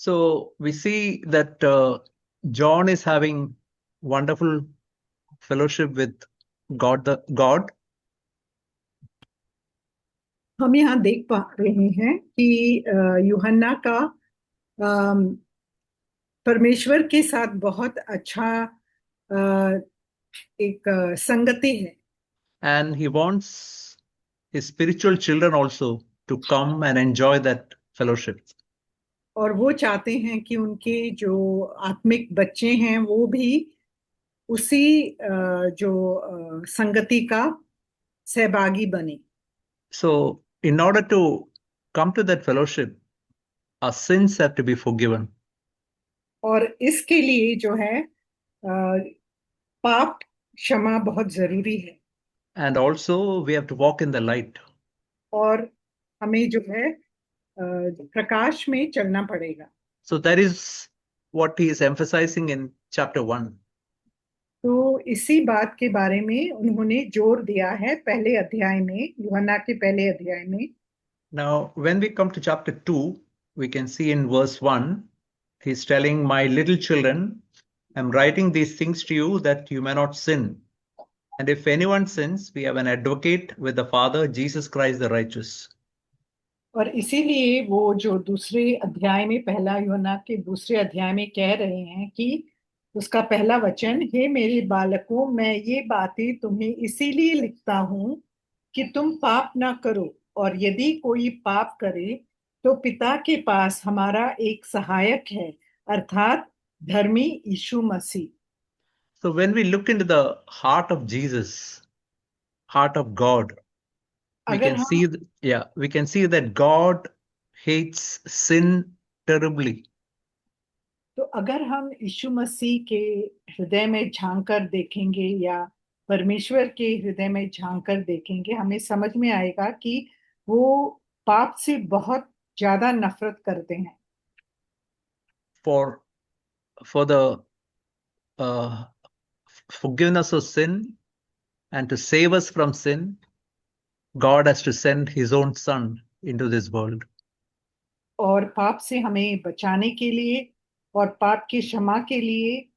So we see that John is having wonderful fellowship with God. हम यहाँ देख पा रहे हैं कि यूहन्ना का अम, परमेश्वर के साथ बहुत अच्छा एक संगति है। And he wants his spiritual children also to come and enjoy that fellowship. और वो चाहते हैं कि उनके जो आत्मिक बच्चे हैं वो भी उसी जो संगति का सहभागी बने। So, in order to come to that fellowship, our sins have to be forgiven. और इसके लिए जो है पाप क्षमा बहुत जरूरी है। And also, we have to walk in the light. और हमें जो है प्रकाश में चलना पड़ेगा। So, that is what he is emphasizing in chapter 1. तो इसी बात के बारे में उन्होंने जोर दिया है पहले अध्याय में, यूहन्ना के पहले अध्याय में। Now, when we come to chapter 2, we can see in verse 1, he's telling, My little children, I'm writing these things to you that you may not sin. And if anyone sins, we have an advocate with the Father, Jesus Christ the righteous. और इसीलिए वो जो दूसरे अध्याय में, पहला यूहन्ना के दूसरे अध्याय में कह रहे हैं कि उसका पहला वचन, हे मेरे बालकों, मैं ये बातें तुम्हें इसीलिए लिखता हूं कि तुम पाप ना करो, और यदि कोई पाप करे तो पिता के पास हमारा एक सहायक है, अर्थात धर्मी यीशु मसीह। So when we look into the heart of Jesus, heart of God, we अगर can हम see, we can see that God hates sin terribly. तो अगर हम यीशु मसीह के हृदय में झांक कर देखेंगे या परमेश्वर के हृदय में झांक कर देखेंगे, हमें समझ में आएगा कि वो पाप से बहुत ज्यादा नफरत करते हैं। For the uh, forgiveness of sin and to save us from sin, God has to send his own son into this world. और पाप से हमें बचाने के लिए और पाप की क्षमा के लिए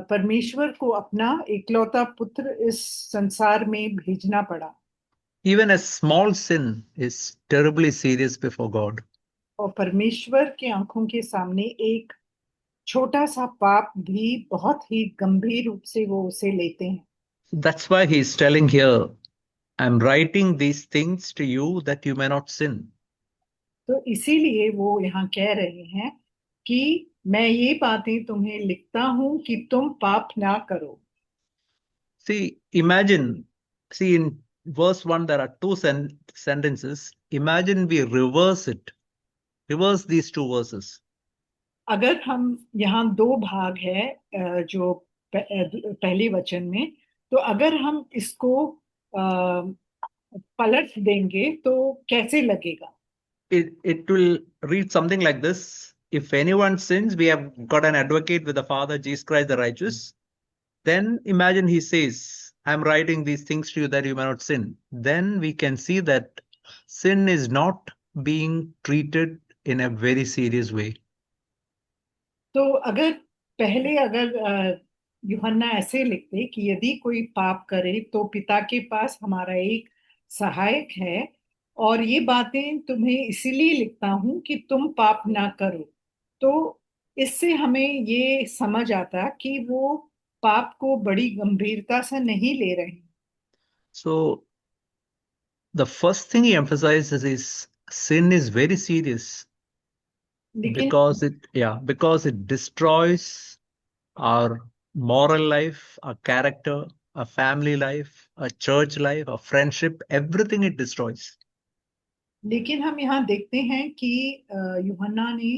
परमेश्वर को अपना इकलौता पुत्र इस संसार में भेजना पड़ा। Even a small sin is terribly serious before God. और परमेश्वर के आंखों के सामने एक छोटा सा पाप भी बहुत ही गंभीर रूप से वो उसे लेते हैं। That's why he is telling here, I'm writing these things to you that you may not sin. तो इसीलिए वो यहाँ कह रहे हैं कि मैं ये बातें तुम्हें लिखता हूं कि तुम पाप ना करो। See, in verse 1, there are two sentences. Imagine we reverse these two verses. अगर हम यहाँ दो भाग है जो पहले वचन में, तो अगर हम इसको पलट देंगे तो कैसे लगेगा? It will read something like this. If anyone sins, we have got an advocate with the Father, Jesus Christ the righteous. Then imagine he says, I'm writing these things to you that you may not sin. Then we can see that sin is not being treated in a very serious way. तो अगर यूहन्ना ऐसे लिखते कि यदि कोई पाप करे तो पिता के पास हमारा एक सहायक है, और ये बातें तुम्हें इसीलिए लिखता हूं कि तुम पाप ना करो, तो इससे हमें ये समझ आता कि वो पाप को बड़ी गंभीरता से नहीं ले रहे। So the first thing he emphasizes is sin is very serious लेकिन because it destroys our moral life, our character, our family life, our church life, our friendship, everything it destroys. लेकिन हम यहाँ देखते हैं कि यूहन्ना ने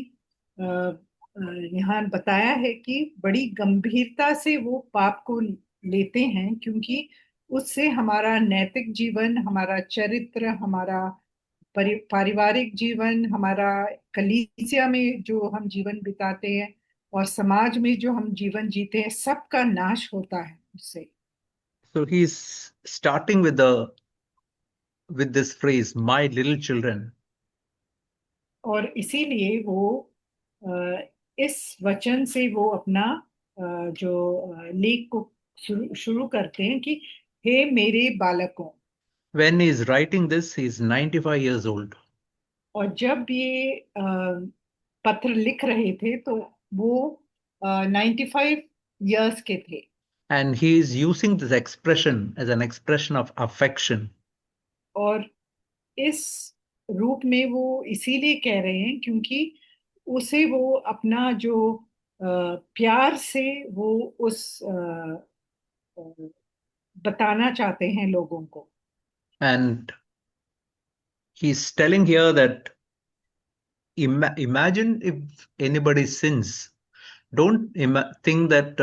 यहाँ बताया है कि बड़ी गंभीरता से वो पाप को लेते हैं, क्योंकि उससे हमारा नैतिक जीवन, हमारा चरित्र, हमारा पारिवारिक जीवन, हमारा कलीसिया में जो हम जीवन बिताते हैं और समाज में जो हम जीवन जीते हैं, सबका नाश होता है उससे। So he's starting with this phrase, my little children. और इसीलिए वो इस वचन से वो अपना जो लेख को शुरू शुरू करते हैं कि हे मेरे बालकों। When he is writing this, he is 95 years old. और जब ये पत्र लिख रहे थे तो वो 95 इयर्स के थे। And he is using this expression as an expression of affection. और इस रूप में वो इसीलिए कह रहे हैं क्योंकि उसे वो अपना जो प्यार से वो उस बताना चाहते हैं लोगों को। And he's telling here that imagine if anybody sins. Don't think that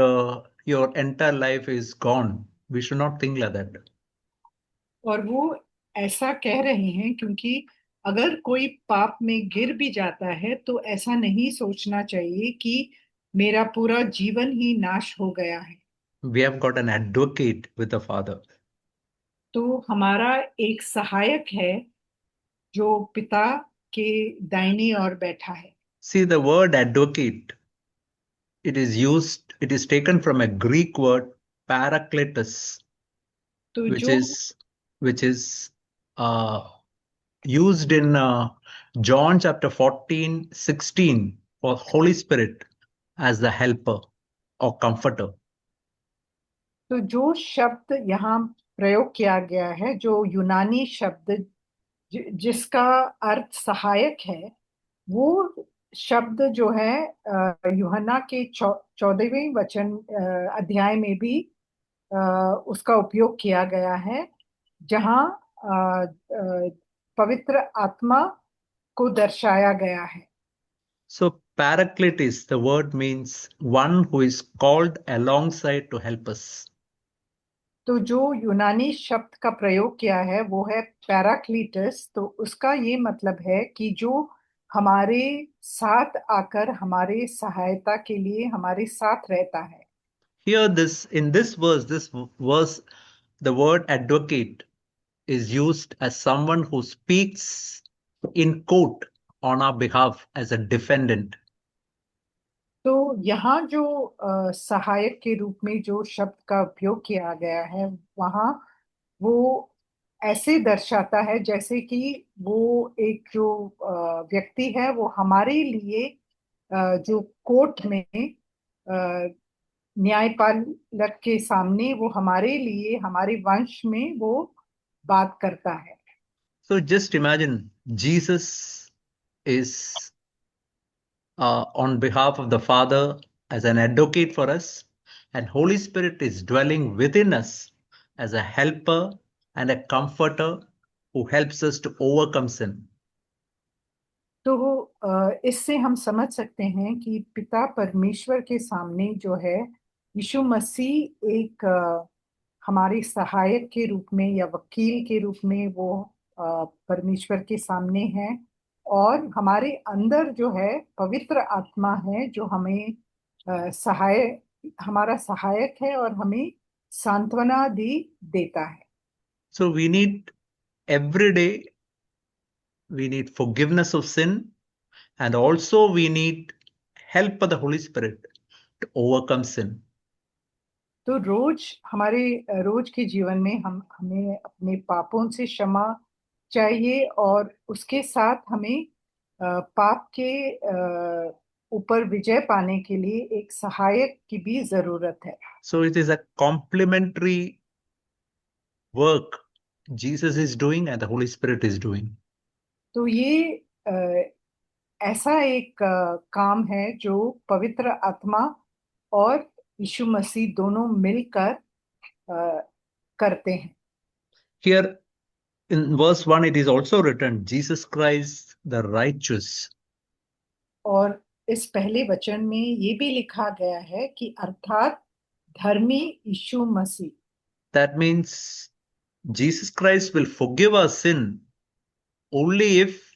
your entire life is gone. We should not think like that. और वो ऐसा कह रहे हैं क्योंकि अगर कोई पाप में गिर भी जाता है तो ऐसा नहीं सोचना चाहिए कि मेरा पूरा जीवन ही नाश हो गया है। We have got an advocate with the Father. तो हमारा एक सहायक है जो पिता के दाहिनी ओर बैठा है। See, the word advocate, it is taken from a Greek word parakletos, तो which जो is which is uh, used in John chapter 14:16 for Holy Spirit as the helper or comforter. तो जो शब्द यहाँ प्रयोग किया गया है, जो यूनानी शब्द जिसका अर्थ सहायक है, वो शब्द जो है यूहन्ना के 14वें वचन अध्याय में भी उसका उपयोग किया गया है, जहाँ पवित्र आत्मा को दर्शाया गया है। So parakletos, the word means one who is called alongside to help us. तो जो यूनानी शब्द का प्रयोग किया है वो है पैराक्लीटस। तो उसका ये मतलब है कि जो हमारे साथ आकर हमारे सहायता के लिए हमारे साथ रहता है। Here, this verse, the word advocate is used as someone who speaks in court on our behalf as a defendant. तो यहाँ जो सहायक के रूप में जो शब्द का उपयोग किया गया है, वहाँ वो ऐसे दर्शाता है जैसे कि वो एक जो व्यक्ति है वो हमारे लिए जो कोर्ट में न्यायपालक के सामने वो हमारे लिए हमारे वंश में वो बात करता है। So just imagine Jesus is on behalf of the Father as an advocate for us, and Holy Spirit is dwelling within us as a helper and a comforter who helps us to overcome sin. तो इससे हम समझ सकते हैं कि पिता परमेश्वर के सामने जो है यीशु मसीह एक हमारे सहायक के रूप में या वकील के रूप में वो परमेश्वर के सामने है, और हमारे अंदर जो है पवित्र आत्मा है जो हमें सहाय हमारा सहायक है और हमें सांत्वना देता है। So every day, we need forgiveness of sin, and also we need help of the Holy Spirit to overcome sin. तो रोज हमारे रोज के जीवन में हमें अपने पापों से क्षमा चाहिए और उसके साथ हमें पाप के ऊपर विजय पाने के लिए एक सहायक की भी जरूरत है। So it is a complementary work Jesus is doing and the Holy Spirit is doing. तो ये ऐसा एक काम है जो पवित्र आत्मा और यीशु मसीह दोनों मिलकर करते हैं। Here in verse 1, it is also written, Jesus Christ the righteous. और इस पहले वचन में ये भी लिखा गया है कि अर्थात धर्मी यीशु मसीह। That means Jesus Christ will forgive our sin only if,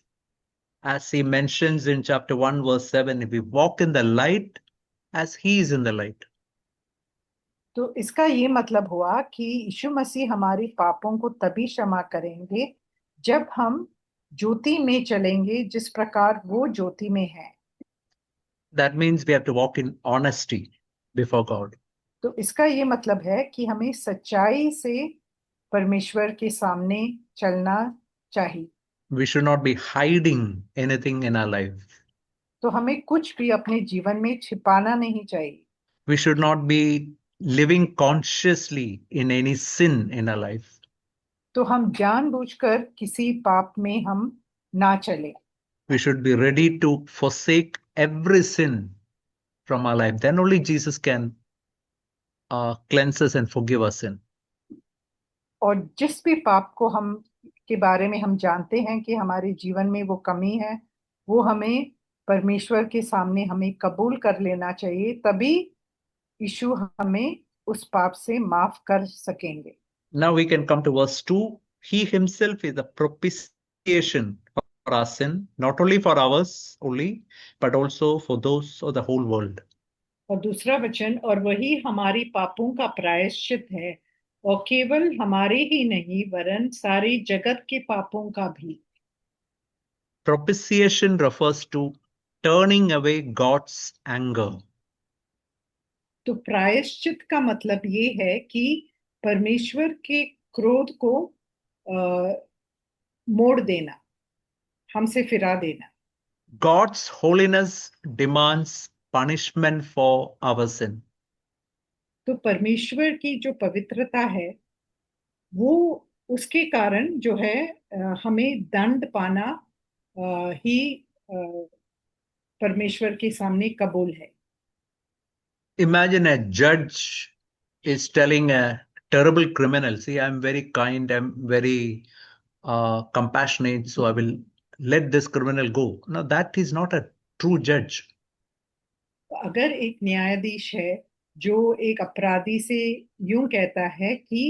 as he mentions in chapter 1, verse 7, if we walk in the light as he is in the light. तो इसका ये मतलब हुआ कि यीशु मसीह हमारे पापों को तभी क्षमा करेंगे जब हम ज्योति में चलेंगे जिस प्रकार वो ज्योति में है। That means we have to walk in honesty before God. तो इसका ये मतलब है कि हमें सच्चाई से परमेश्वर के सामने चलना चाहिए। We should not be hiding anything in our life. तो हमें कुछ भी अपने जीवन में छिपाना नहीं चाहिए। We should not be living consciously in any sin in our life. तो हम जानबूझकर किसी पाप में हम ना चले। We should be ready to forsake every sin from our life. Then only Jesus can cleanse us and forgive our sin. और जिस भी पाप को हम के बारे में हम जानते हैं कि हमारे जीवन में वो कमी है, वो हमें परमेश्वर के सामने हमें कबूल कर लेना चाहिए, तभी यीशु हमें उस पाप से माफ कर सकेंगे। Now we can come to verse 2. He himself is the propitiation for our sin, not only for ours only, but also for those of the whole world. और दूसरा वचन, और वही हमारी पापों का प्रायश्चित है, और केवल हमारे ही नहीं वरन सारे जगत के पापों का भी। Propitiation refers to turning away God's anger. तो प्रायश्चित का मतलब ये है कि परमेश्वर के क्रोध को मोड़ देना, हमसे फिरा देना। God's holiness demands punishment for our sin. तो परमेश्वर की जो पवित्रता है, वो उसके कारण जो है हमें दंड पाना ही परमेश्वर के सामने कबूल है। Imagine a judge is telling a terrible criminal, see, I'm very kind, I'm very compassionate, so I will let this criminal go. Now, that is not a true judge. अगर एक न्यायाधीश है जो एक अपराधी से यूं कहता है कि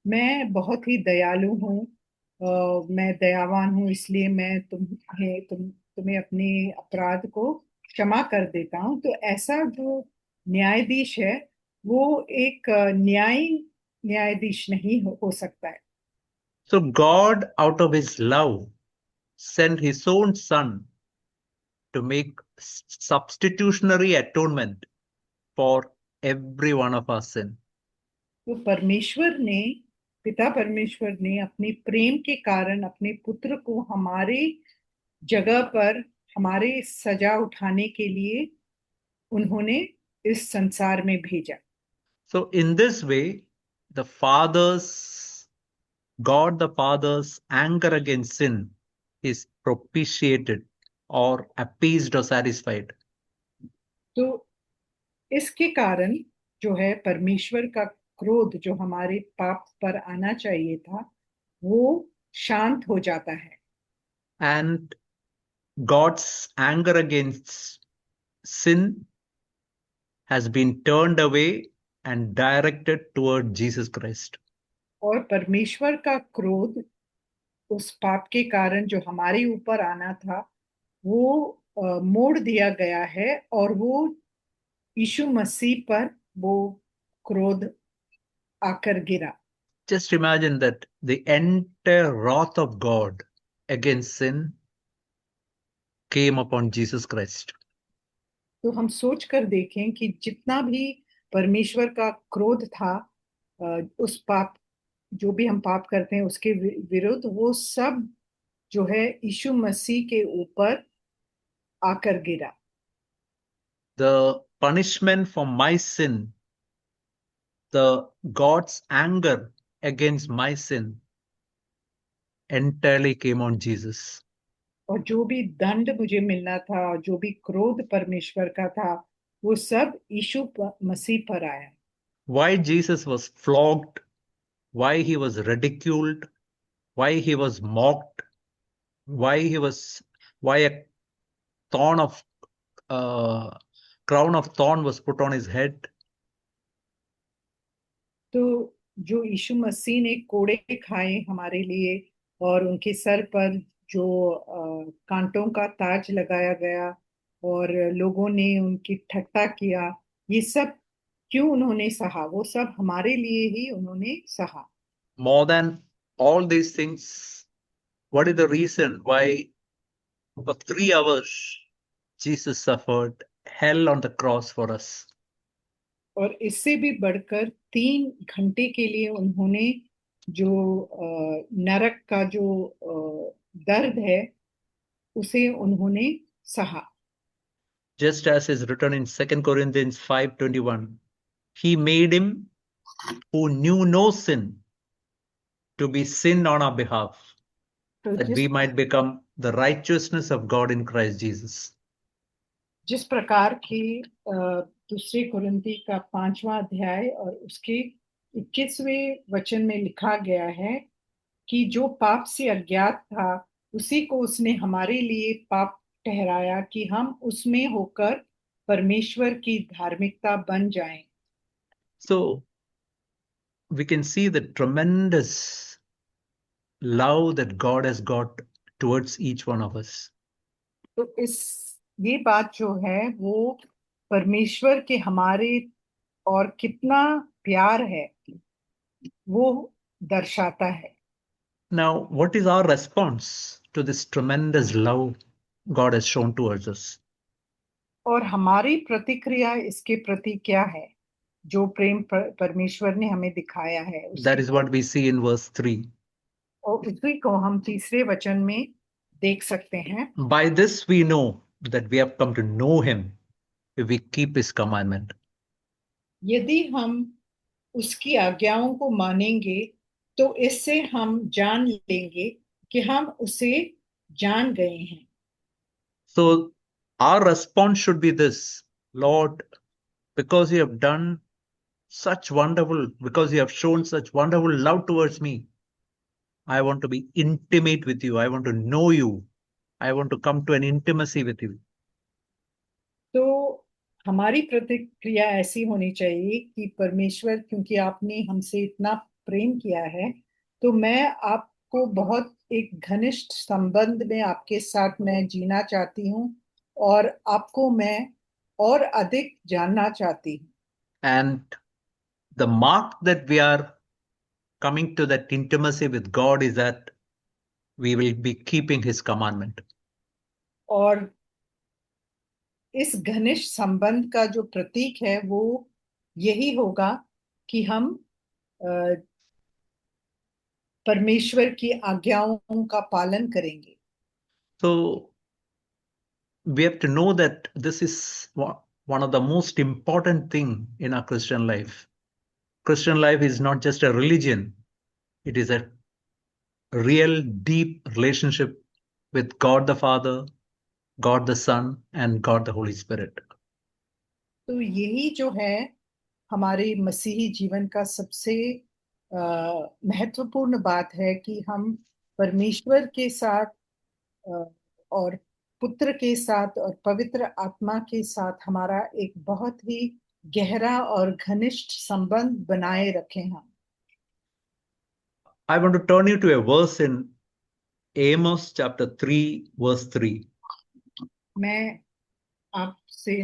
मैं बहुत ही दयालु हूँ, मैं दयावान हूँ, इसलिए मैं तुम्हें अपने अपराध को क्षमा कर देता हूँ, तो ऐसा जो न्यायाधीश है वो एक न्यायाधीश नहीं हो सकता है। So, God, out of his love, sent his own son to make substitutionary atonement for every one of our sin. तो पिता परमेश्वर ने अपने प्रेम के कारण अपने पुत्र को हमारे जगह पर हमारे सजा उठाने के लिए उन्होंने इस संसार में भेजा। So, in this way, God the Father's anger against sin is propitiated or appeased or satisfied. तो इसके कारण जो है परमेश्वर का क्रोध जो हमारे पाप पर आना चाहिए था, वो शांत हो जाता है। And God's anger against sin has been turned away and directed toward Jesus Christ. और परमेश्वर का क्रोध उस पाप के कारण जो हमारे ऊपर आना था, वो मोड़ दिया गया है और वो यीशु मसीह पर वो क्रोध आकर गिरा। Just imagine that the entire wrath of God against sin came upon Jesus Christ. तो हम सोच कर देखें कि जितना भी परमेश्वर का क्रोध था उस पाप जो भी हम पाप करते हैं उसके विरुद्ध, वो सब जो है यीशु मसीह के ऊपर आकर गिरा। The punishment for my sin, the God's anger against my sin entirely came on Jesus. और जो भी दंड मुझे मिलना था, जो भी क्रोध परमेश्वर का था, वो सब यीशु मसीह पर आया। Why Jesus was flogged, why he was ridiculed, why he was mocked, why a thorn of crown of thorn was put on his head. तो जो यीशु मसीह ने कोड़े खाए हमारे लिए और उनके सर पर जो कांटों का ताज लगाया गया और लोगों ने उनकी ठट्टा किया, ये सब क्यों उन्होंने सहा? वो सब हमारे लिए ही उन्होंने सहा। More than all these things, what is the reason why for 3 hours Jesus suffered hell on the cross for us. और इससे भी बढ़कर 3 घंटे के लिए उन्होंने जो नरक का जो दर्द है उसे उन्होंने सहा। Just as is written in 2 Corinthians 5:21, he made him who knew no sin to be sin on our behalf, तो that we might become the righteousness of God in Christ Jesus. जिस प्रकार की दूसरे कुरिन्ती का 5वां अध्याय और उसके 21वें वचन में लिखा गया है कि जो पाप से अज्ञात था उसी को उसने हमारे लिए पाप ठहराया कि हम उसमें होकर परमेश्वर की धार्मिकता बन जाएं। So we can see the tremendous love that God has got towards each one of us. तो ये बात जो है वो परमेश्वर के हमारे और कितना प्यार है वो दर्शाता है। Now, what is our response to this tremendous love God has shown towards us? और हमारी प्रतिक्रिया इसके प्रति क्या है जो प्रेम परमेश्वर ने हमें दिखाया है That is what we see in verse 3. और उसी को हम तीसरे वचन में देख सकते हैं। By this we know that we have come to know him if we keep his commandment. यदि हम उसकी आज्ञाओं को मानेंगे तो इससे हम जान लेंगे कि हम उसे जान गए हैं। So our response should be this: Lord, because you have done such wonderful, because you have shown such wonderful love towards me, I want to be intimate with you. I want to know you. I want to come to an intimacy with you. तो हमारी प्रतिक्रिया ऐसी होनी चाहिए कि परमेश्वर, क्योंकि आपने हमसे इतना प्रेम किया है तो मैं आपको बहुत एक घनिष्ठ संबंध में आपके साथ मैं जीना चाहती हूँ और आपको मैं और अधिक जानना चाहती हूँ। And the mark that we are coming to that intimacy with God is that we will be keeping his commandment. और इस घनिष्ठ संबंध का जो प्रतीक है वो यही होगा कि हम परमेश्वर की आज्ञाओं का पालन करेंगे। So we have to know that this is one of the most important thing in our Christian life. Christian life is not just a religion. It is a real deep relationship with God the Father, God the Son, and God the Holy Spirit. तो यही जो है हमारे मसीही जीवन का सबसे महत्वपूर्ण बात है कि हम परमेश्वर के साथ और पुत्र के साथ और पवित्र आत्मा के साथ हमारा एक बहुत ही गहरा और घनिष्ठ संबंध बनाए रखें हम। I want to turn you to a verse in Amos chapter 3, verse 3. मैं आपसे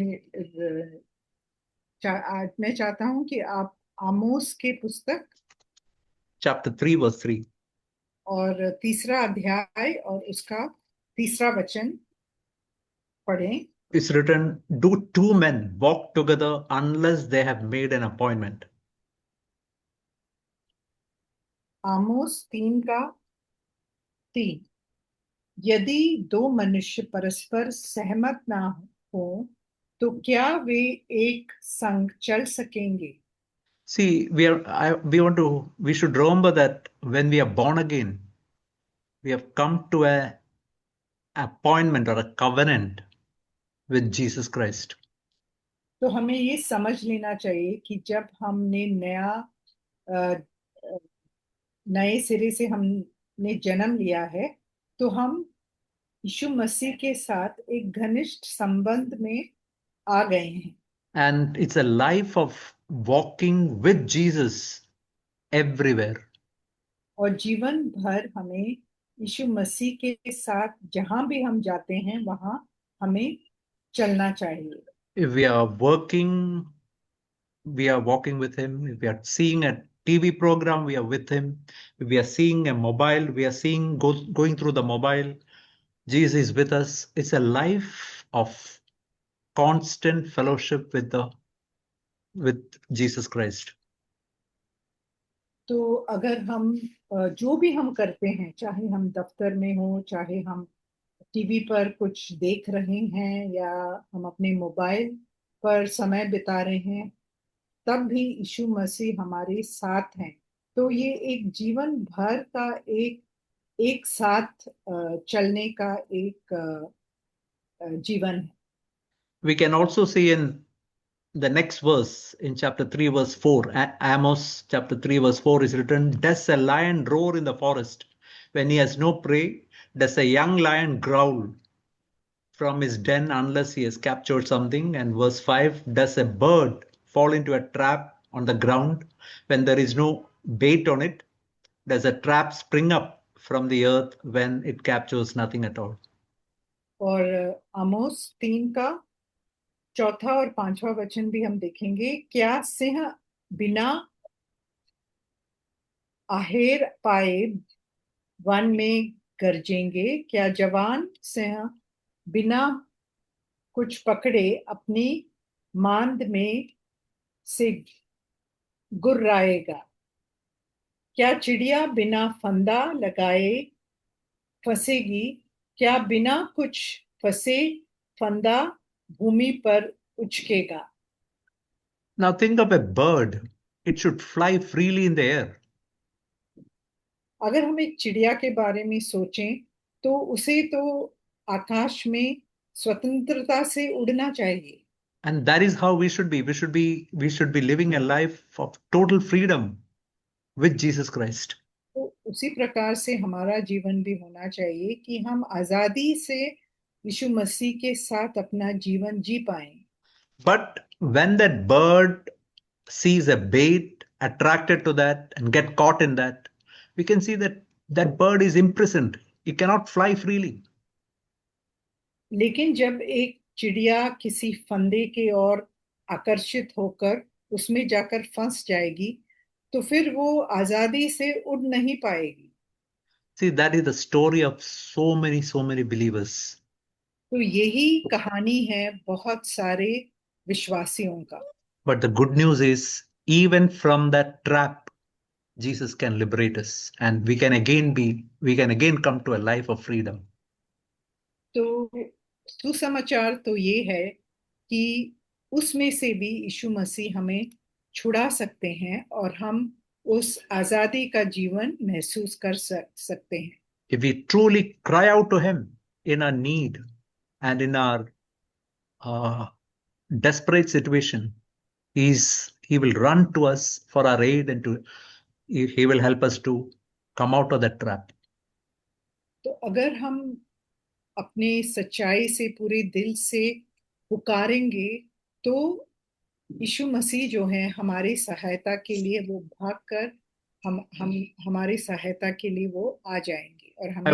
मैं चाहता हूं कि आप आमोस के पुस्तक Chapter 3, verse 3. और तीसरा अध्याय और उसका तीसरा वचन पढ़ें। It's written, do two men walk together unless they have made an appointment? आमोस 3:3 यदि 2 मनुष्य परस्पर सहमत ना हो तो क्या वे एक संग चल सकेंगे? See, we should remember that when we are born again, we have come to a appointment or a covenant with Jesus Christ. तो हमें ये समझ लेना चाहिए कि जब हमने नए सिरे से हमने जन्म लिया है तो हम यीशु मसीह के साथ एक घनिष्ठ संबंध में आ गए हैं। And it's a life of walking with Jesus everywhere. और जीवन भर हमें यीशु मसीह के साथ जहां भी हम जाते हैं वहां हमें चलना चाहिए। If we are working, we are walking with him. If we are seeing a TV program, we are with him. If we are seeing a mobile, we are going through the mobile. Jesus is with us. It's a life of constant fellowship with Jesus Christ. तो अगर हम जो भी हम करते हैं, चाहे हम दफ्तर में हो, चाहे हम टीवी पर कुछ देख रहे हैं या हम अपने मोबाइल पर समय बिता रहे हैं, तब भी यीशु मसीह हमारे साथ हैं। तो ये एक जीवन भर का एक साथ चलने का एक जीवन है। We can also see in the next verse, in chapter 3, verse 4, Amos chapter 3, verse 4 is written, does a lion roar in the forest when he has no prey? Does a young lion growl from his den unless he has captured something? And verse 5, does a bird fall into a trap on the ground when there is no bait on it? Does a trap spring up from the earth when it captures nothing at all? और आमोस 3 का 4था और 5वां वचन भी हम देखेंगे। क्या सिंह बिना आहेर पाए वन में गरजेंगे? क्या जवान सिंह बिना कुछ पकड़े अपनी मांद में से गुर्राएगा? क्या चिड़िया बिना फंदा लगाए फंसेगी? क्या बिना कुछ फंसे फंदा भूमि पर उचकेगा? Now think of a bird. It should fly freely in the air. अगर हम एक चिड़िया के बारे में सोचें तो उसे तो आकाश में स्वतंत्रता से उड़ना चाहिए। And that is how we should be. We should be living a life of total freedom with Jesus Christ. तो उसी प्रकार से हमारा जीवन भी होना चाहिए कि हम आजादी से यीशु मसीह के साथ अपना जीवन जी पाएं। But when that bird sees a bait, attracted to that, and get caught in that, we can see that that bird is imprisoned. It cannot fly freely. लेकिन जब एक चिड़िया किसी फंदे के ओर आकर्षित होकर उसमें जाकर फंस जाएगी तो फिर वो आजादी से उड़ नहीं पाएगी। See, that is the story of so many believers. तो यही कहानी है बहुत सारे विश्वासियों का। But the good news is, even from that trap, Jesus can liberate us, and we can again come to a life of freedom. तो सुसमाचार तो ये है कि उसमें से भी यीशु मसीह हमें छुड़ा सकते हैं और हम उस आजादी का जीवन महसूस कर सकते हैं। If we truly cry out to Him in our need and in our desperate situation, He will run to us for our aid, and He will help us to come out of that trap. तो अगर हम अपने सच्चाई से पूरे दिल से पुकारेंगे तो यीशु मसीह जो है हमारी सहायता के लिए वो भागकर हम हमारी सहायता के लिए वो आ जाएंगे और हमें।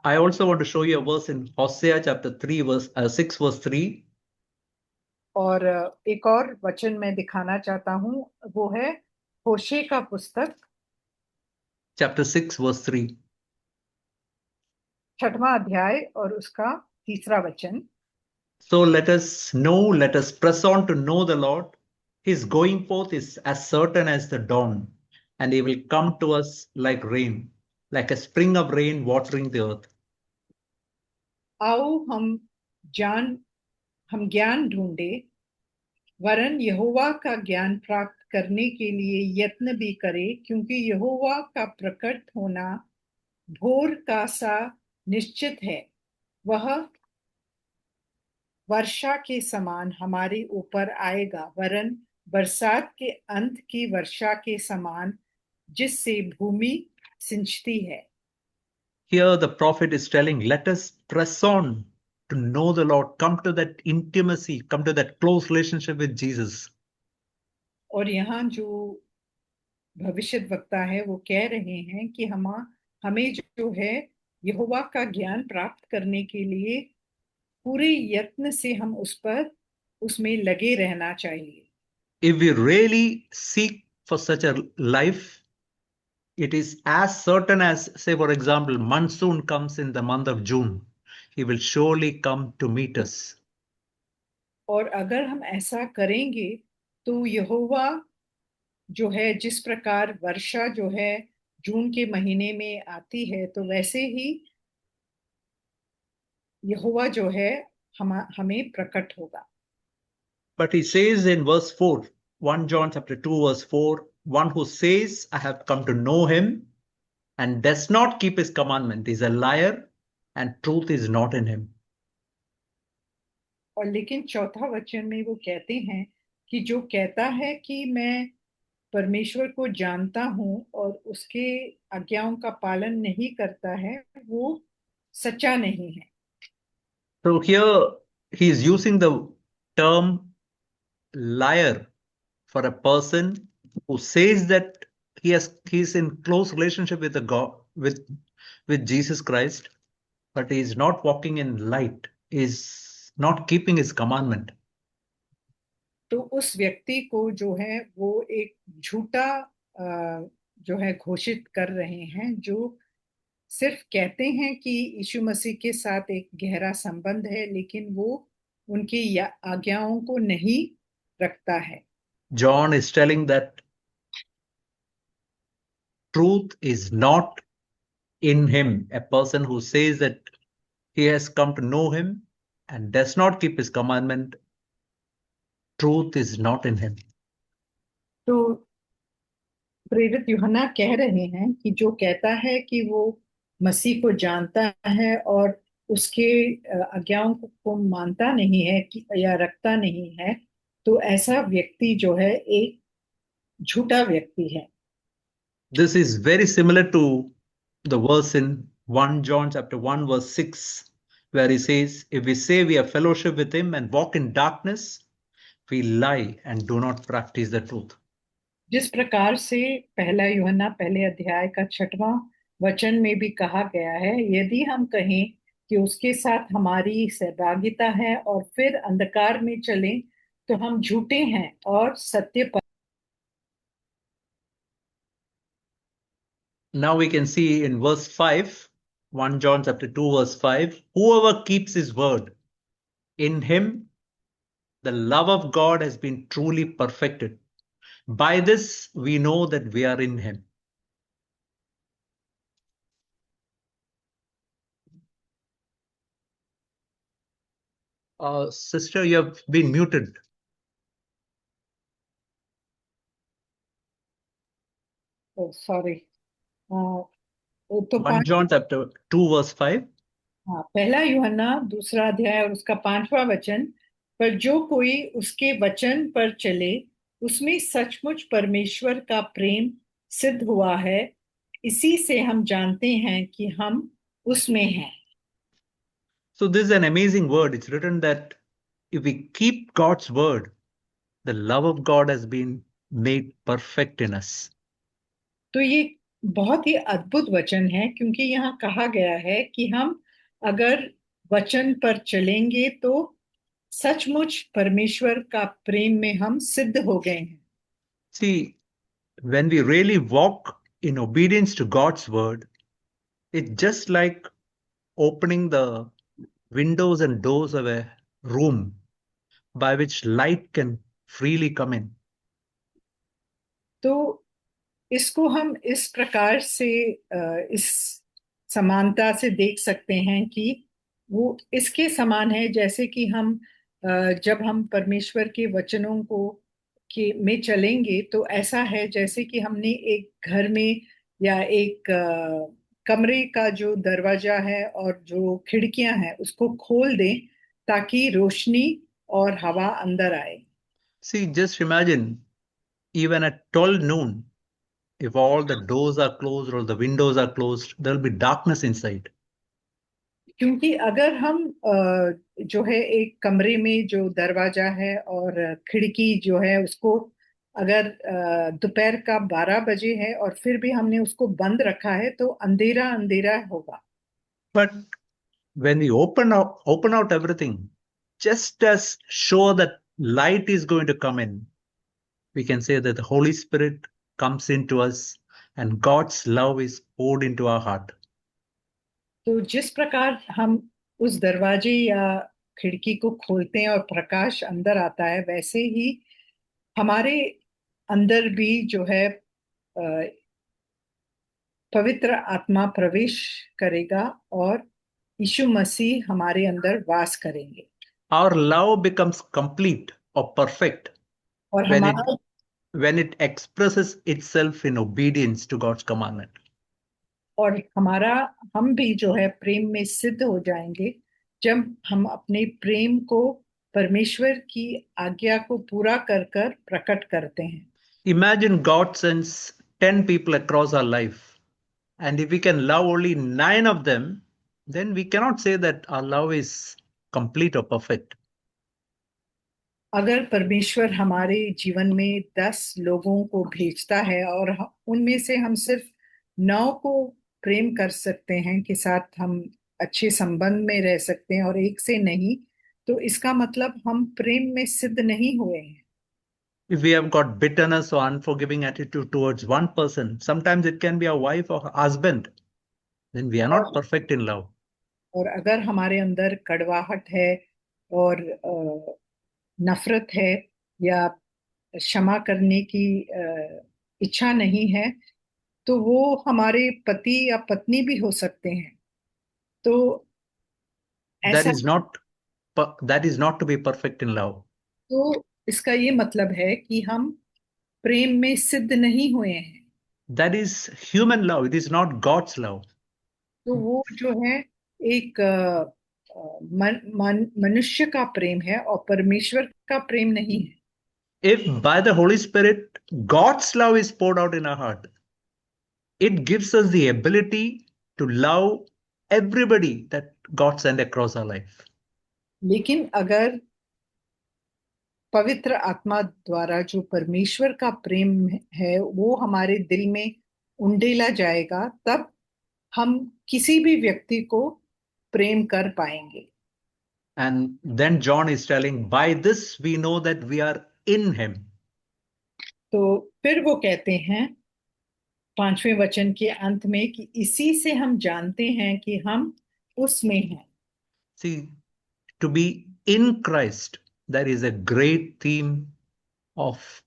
I also want to show you a verse in Hosea chapter 3, verse 6, verse 3. और एक और वचन मैं दिखाना चाहता हूँ, वो है होशे का पुस्तक Chapter 6, verse 3. 6वां अध्याय और उसका 3रा वचन। So let us press on to know the Lord. His going forth is as certain as the dawn, and He will come to us like rain, like a spring of rain watering the earth. आओ हम ज्ञान ढूंढे, वरन यहोवा का ज्ञान प्राप्त करने के लिए यत्न भी करे, क्योंकि यहोवा का प्रकट होना भोर का सा निश्चित है। वह वर्षा के समान हमारे ऊपर आएगा, वरन बरसात के अंत की वर्षा के समान जिससे भूमि सिंचती है। Here the prophet is telling, let us press on to know the Lord, come to that intimacy, come to that close relationship with Jesus. और यहाँ जो भविष्यद्वक्ता है वो कह रहे हैं कि हमें जो है यहोवा का ज्ञान प्राप्त करने के लिए पूरे यत्न से हम उसमें लगे रहना चाहिए। If we really seek for such a life, it is as certain as, say, for example, monsoon comes in the month of June. He will surely come to meet us. और अगर हम ऐसा करेंगे तो यहोवा जो है, जिस प्रकार वर्षा जो है जून के महीने में आती है, तो वैसे ही यहोवा जो है हमें प्रकट होगा। But he says in verse 4, 1 John chapter 2, verse 4, one who says, I have come to know him and does not keep his commandment is a liar and truth is not in him. और लेकिन चौथा वचन में वो कहते हैं कि जो कहता है कि मैं परमेश्वर को जानता हूं और उसके आज्ञाओं का पालन नहीं करता है, वो सच्चा नहीं है। So here he is using the term liar for a person who says that he is in close relationship with the God with Jesus Christ, but he is not walking in light, is not keeping his commandment. तो उस व्यक्ति को जो है वो एक झूठा जो है घोषित कर रहे हैं, जो सिर्फ कहते हैं कि यीशु मसीह के साथ एक गहरा संबंध है, लेकिन वो उनकी आज्ञाओं को नहीं रखता है। John is telling that truth is not in him. A person who says that he has come to know him and does not keep his commandment, truth is not in him. तो प्रेरित यूहन्ना कह रहे हैं कि जो कहता है कि वो मसीह को जानता है और उसके आज्ञाओं को मानता नहीं है कि या रखता नहीं है, तो ऐसा व्यक्ति जो है एक झूठा व्यक्ति है। This is very similar to the verse in 1 John chapter 1 verse 6 where he says, if we say we have fellowship with him and walk in darkness, we lie and do not practice the truth. जिस प्रकार से पहला यूहन्ना पहले अध्याय का 6वां वचन में भी कहा गया है, यदि हम कहें कि उसके साथ हमारी सहभागिता है और फिर अंधकार में चलें, तो हम झूठे हैं और सत्य पर। Now we can see in verse 5, 1 John chapter 2 verse 5, whoever keeps his word, in him the love of God has been truly perfected. By this we know that we are in him. Sister, you have been muted. Sorry. तो 1 John chapter 2 verse 5. हाँ, पहला यूहन्ना 2 अध्याय और उसका 5वां वचन, पर जो कोई उसके वचन पर चले उसमें सचमुच परमेश्वर का प्रेम सिद्ध हुआ है, इसी से हम जानते हैं कि हम उसमें हैं। So this is an amazing word. It's written that if we keep God's word, the love of God has been made perfect in us. तो ये बहुत ही अद्भुत वचन है, क्योंकि यहाँ कहा गया है कि हम अगर वचन पर चलेंगे तो सचमुच परमेश्वर का प्रेम में हम सिद्ध हो गए हैं। See, when we really walk in obedience to God's word, it's just like opening the windows and doors of a room by which light can freely come in. तो इसको हम इस प्रकार से इस समानता से देख सकते हैं कि वो इसके समान है, जैसे कि हम जब हम परमेश्वर के वचनों को के में चलेंगे, तो ऐसा है जैसे कि हमने एक घर में या एक कमरे का जो दरवाजा है और जो खिड़कियां हैं उसको खोल दें ताकि रोशनी और हवा अंदर आए। See, just imagine, even at 12 noon, if all the doors are closed or the windows are closed, there'll be darkness inside. क्योंकि अगर हम जो है एक कमरे में जो दरवाजा है और खिड़की जो है उसको अगर दोपहर का 12 बजे है और फिर भी हमने उसको बंद रखा है, तो अंधेरा अंधेरा होगा। But when we open out everything, just as sure that light is going to come in, we can say that the Holy Spirit comes into us and God's love is poured into our heart. तो जिस प्रकार हम उस दरवाजे या खिड़की को खोलते हैं और प्रकाश अंदर आता है, वैसे ही हमारे अंदर भी जो है पवित्र आत्मा प्रवेश करेगा और यीशु मसीह हमारे अंदर वास करेंगे। Our love becomes complete or perfect और when it हमारा when it expresses itself in obedience to God's commandment. और हमारा हम भी जो है प्रेम में सिद्ध हो जाएंगे जब हम अपने प्रेम को परमेश्वर की आज्ञा को पूरा कर कर प्रकट करते हैं। Imagine God sends 10 people across our life, and if we can love only 9 of them, then we cannot say that our love is complete or perfect. अगर परमेश्वर हमारे जीवन में 10 लोगों को भेजता है और उनमें से हम सिर्फ 9 को प्रेम कर सकते हैं, के साथ हम अच्छे संबंध में रह सकते हैं और एक से नहीं, तो इसका मतलब हम प्रेम में सिद्ध नहीं हुए हैं। If we have got bitterness or unforgiving attitude towards one person, sometimes it can be a wife or husband, then we are not और perfect in love. और अगर हमारे अंदर कड़वाहट है और नफरत है या क्षमा करने की इच्छा नहीं है, तो वो हमारे पति या पत्नी भी हो सकते हैं। तो That ऐसा is not that is not to be perfect in love. तो इसका ये मतलब है कि हम प्रेम में सिद्ध नहीं हुए हैं। That is human love. It is not God's love. तो वो जो है एक मनुष्य का प्रेम है और परमेश्वर का प्रेम नहीं है। If by the Holy Spirit God's love is poured out in our heart, it gives us the ability to love everybody that God sent across our life. लेकिन अगर पवित्र आत्मा द्वारा जो परमेश्वर का प्रेम है वो हमारे दिल में उंडेला जाएगा, तब हम किसी भी व्यक्ति को प्रेम कर पाएंगे। And then John is telling, by this we know that we are in him. तो फिर वो कहते हैं 5वें वचन के अंत में कि इसी से हम जानते हैं कि हम उसमें हैं। See, to be in Christ, that is a great theme of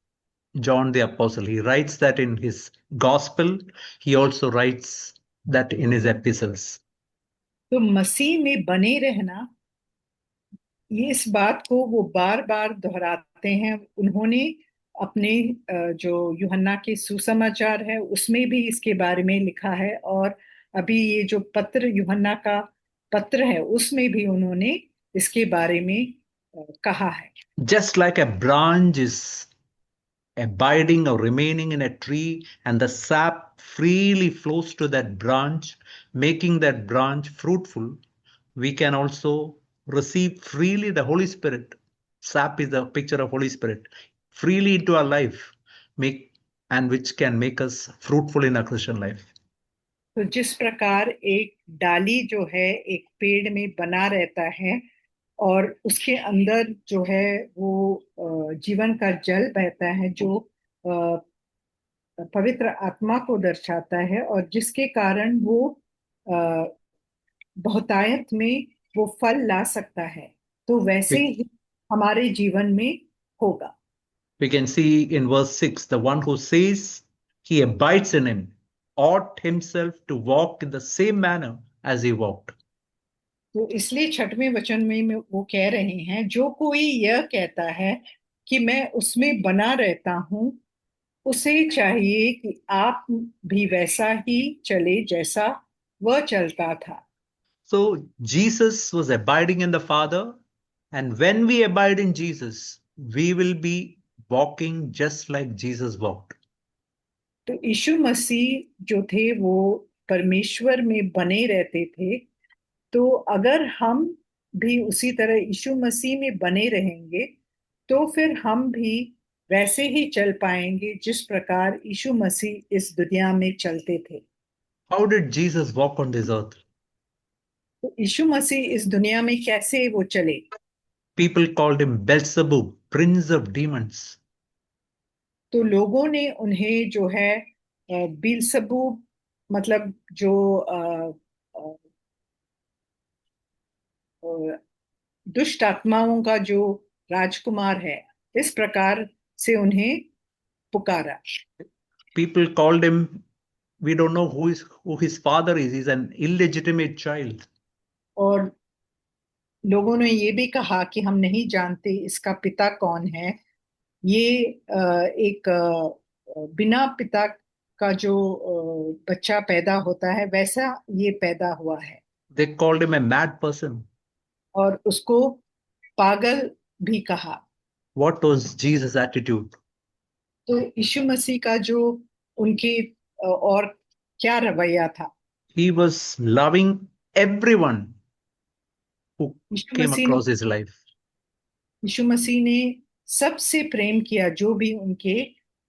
John the Apostle. He writes that in his gospel, he also writes that in his epistles. तो मसीह में बने रहना, ये इस बात को वो बार बार दोहराते हैं। उन्होंने अपने जो यूहन्ना के सुसमाचार है उसमें भी इसके बारे में लिखा है, और अभी ये जो पत्र यूहन्ना का पत्र है उसमें भी उन्होंने इसके बारे में कहा है। Just like a branch is abiding or remaining in a tree, and the sap freely flows to that branch, making that branch fruitful, we can also receive freely the Holy Spirit. Sap is the picture of Holy Spirit, freely into our life, make and which can make us fruitful in our Christian life. तो जिस प्रकार एक डाली जो है एक पेड़ में बना रहता है और उसके अंदर जो है वो जीवन का जल बहता है जो पवित्र आत्मा को दर्शाता है और जिसके कारण वो बहुतायत में वो फल ला सकता है, तो वैसे We, ही हमारे जीवन में होगा। we can see in verse 6, the one who says he abides in him ought himself to walk in the same manner as he walked. तो इसलिए 6वें वचन में वो कह रहे हैं, जो कोई यह कहता है कि मैं उसमें बना रहता हूं, उसे चाहिए कि आप भी वैसा ही चले जैसा वह चलता था। So Jesus was abiding in the Father, and when we abide in Jesus, we will be walking just like Jesus walked. तो यीशु मसीह जो थे वो परमेश्वर में बने रहते थे, तो अगर हम भी उसी तरह यीशु मसीह में बने रहेंगे तो फिर हम भी वैसे ही चल पाएंगे जिस प्रकार यीशु मसीह इस दुनिया में चलते थे। How did Jesus walk on this earth? तो यीशु मसीह इस दुनिया में कैसे वो चले? People called him Beelzebub, prince of demons. तो लोगों ने उन्हें जो है बिलसबूब, मतलब जो दुष्ट आत्माओं का जो राजकुमार है, इस प्रकार से उन्हें पुकारा। People called him, we don't know who his father is. He's an illegitimate child. और लोगों ने ये भी कहा कि हम नहीं जानते इसका पिता कौन है। ये एक बिना पिता का जो बच्चा पैदा होता है, वैसा ये पैदा हुआ है। They called him a mad person. और उसको पागल भी कहा। What was Jesus' attitude? तो यीशु मसीह का जो उनके और क्या रवैया था? He was loving everyone who Yeshu came मसीह ने across his life. यीशु मसीह ने सबसे प्रेम किया जो भी उनके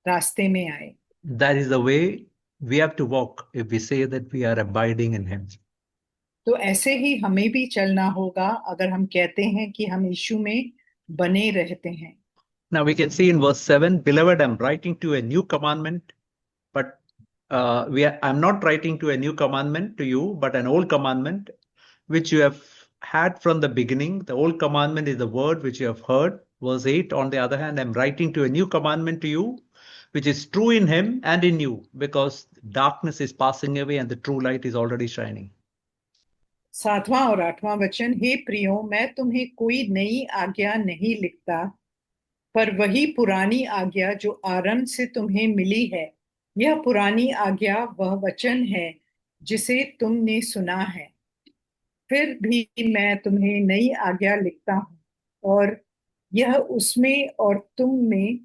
रास्ते में आए। That is the way we have to walk if we say that we are abiding in him. तो ऐसे ही हमें भी चलना होगा अगर हम कहते हैं कि हम यीशु में बने रहते हैं। Now we can see in verse 7, Beloved, I'm writing to a new commandment, but I'm not writing to a new commandment to you, but an old commandment which you have had from the beginning. The old commandment is the word which you have heard. Verse 8, on the other hand, I'm writing to a new commandment to you, which is true in him and in you, because darkness is passing away and the true light is already shining. 7वां और 8वां वचन, हे प्रियो, मैं तुम्हें कोई नई आज्ञा नहीं लिखता, पर वही पुरानी आज्ञा जो आरंभ से तुम्हें मिली है। यह पुरानी आज्ञा वह वचन है जिसे तुमने सुना है। फिर भी मैं तुम्हें नई आज्ञा लिखता हूँ, और यह उसमें और तुम में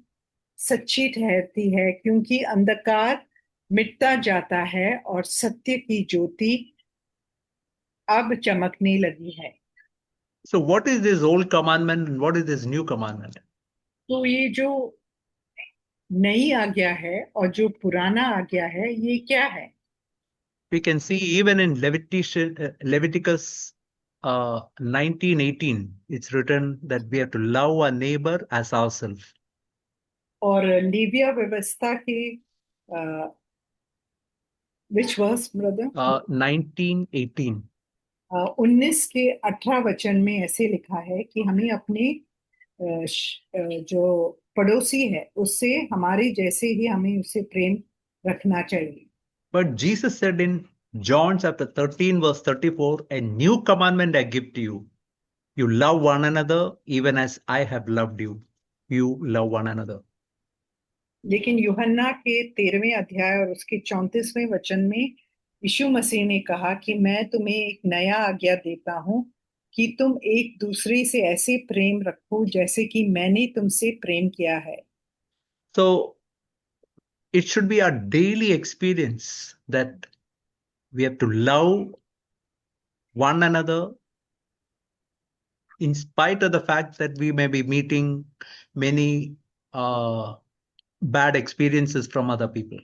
सच्ची ठहरती है, क्योंकि अंधकार मिटता जाता है और सत्य की ज्योति अब चमकने लगी है। So, what is this old commandment and what is this new commandment? तो ये जो नई आज्ञा है और जो पुराना आज्ञा है, ये क्या है? We can see even in Leviticus 19:18, it's written that we have to love our neighbor as ourselves. और लेविया व्यवस्था के विच वर्स ब्रदर? 19:18. 19 के 18 वचन में ऐसे लिखा है कि हमें अपने जो पड़ोसी है उससे हमारे जैसे ही हमें उससे प्रेम रखना चाहिए। But Jesus said in John chapter 13, verse 34, a new commandment I give to you. You love one another even as I have loved you. You love one another. लेकिन यूहन्ना के 13वें अध्याय और उसके 34वें वचन में यीशु मसीह ने कहा कि मैं तुम्हें एक नया आज्ञा देता हूं कि तुम एक दूसरे से ऐसे प्रेम रखो जैसे कि मैंने तुमसे प्रेम किया है। So it should be our daily experience that we have to love one another in spite of the fact that we may be meeting many bad experiences from other people.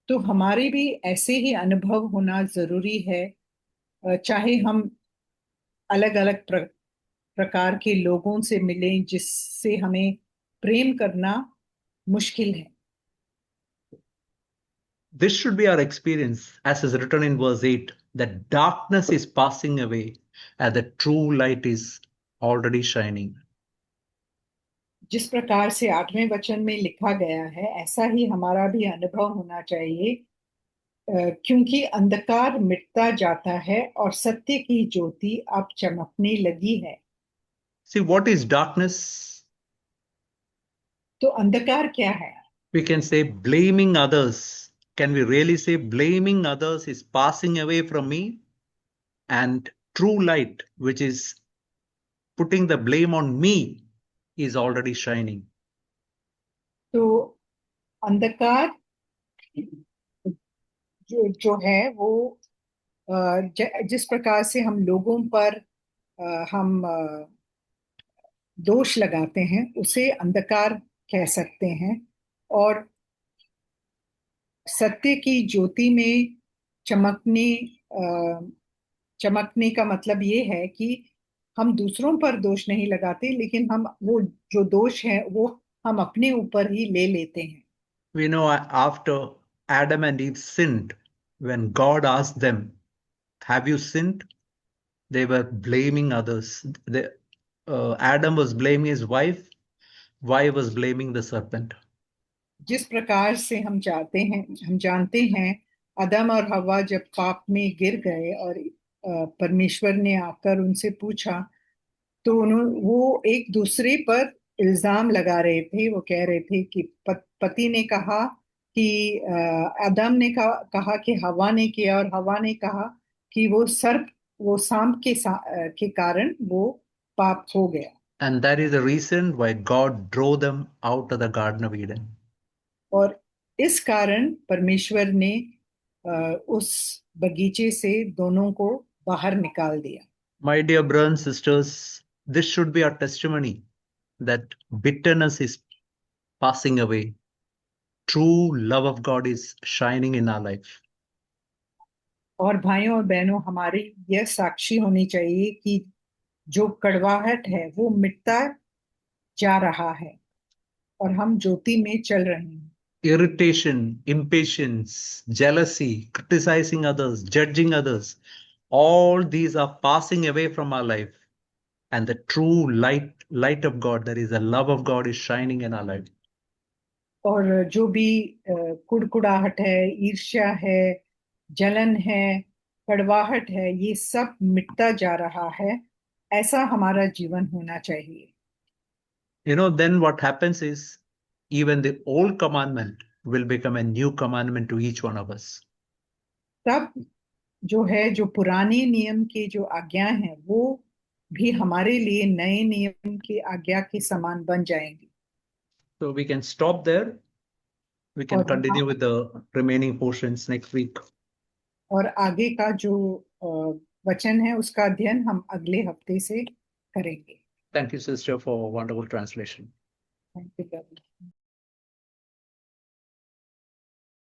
तो हमारे भी ऐसे ही अनुभव होना जरूरी है, चाहे हम अलग अलग प्रकार के लोगों से मिलें जिससे हमें प्रेम करना मुश्किल है। This should be our experience, as is written in verse 8, that darkness is passing away and the true light is already shining. जिस प्रकार से 8वें वचन में लिखा गया है, ऐसा ही हमारा भी अनुभव होना चाहिए, क्योंकि अंधकार मिटता जाता है और सत्य की ज्योति अब चमकने लगी है। See, what is darkness? तो अंधकार क्या है? We can say blaming others. Can we really say blaming others is passing away from me? And true light, which is putting the blame on me, is already shining. तो अंधकार जो है वो जिस प्रकार से हम लोगों पर हम दोष लगाते हैं, उसे अंधकार कह सकते हैं। और सत्य की ज्योति में चमकने का मतलब ये है कि हम दूसरों पर दोष नहीं लगाते, लेकिन हम वो जो दोष है वो हम अपने ऊपर ही ले लेते हैं। We know after Adam and Eve sinned, when God asked them, have you sinned? They were blaming others. Adam was blaming his wife was blaming the serpent. जिस प्रकार से हम जानते हैं आदम और हवा जब पाप में गिर गए और परमेश्वर ने आकर उनसे पूछा तो वो एक दूसरे पर इल्जाम लगा रहे थे। वो कह रहे थे कि पति ने कहा कि आदम ने कहा कि हवा ने किया, और हवा ने कहा कि वो सांप के कारण वो पाप हो गया। And that is the reason why God drove them out of the Garden of Eden. और इस कारण परमेश्वर ने उस बगीचे से दोनों को बाहर निकाल दिया। My dear brothers and sisters, this should be our testimony that bitterness is passing away. True love of God is shining in our life. और भाइयों और बहनों, हमारी यह साक्षी होनी चाहिए कि जो कड़वाहट है वो मिटता जा रहा है और हम ज्योति में चल रहे हैं। Irritation, impatience, jealousy, criticizing others, judging others, all these are passing away from our life. And the true light of God, that is the love of God, is shining in our life. और जो भी कुड़कुड़ाहट है, ईर्ष्या है, जलन है, कड़वाहट है, ये सब मिटता जा रहा है। ऐसा हमारा जीवन होना चाहिए। Then what happens is even the old commandment will become a new commandment to each one of us. तब जो पुराने नियम के जो आज्ञा है वो भी हमारे लिए नए नियम की आज्ञा के समान बन जाएंगी। So we can stop there. We can continue with the remaining portions next week. और आगे का जो वचन है उसका अध्ययन हम अगले हफ्ते से करेंगे। Thank you, sister, for wonderful translation. Thank you, brother.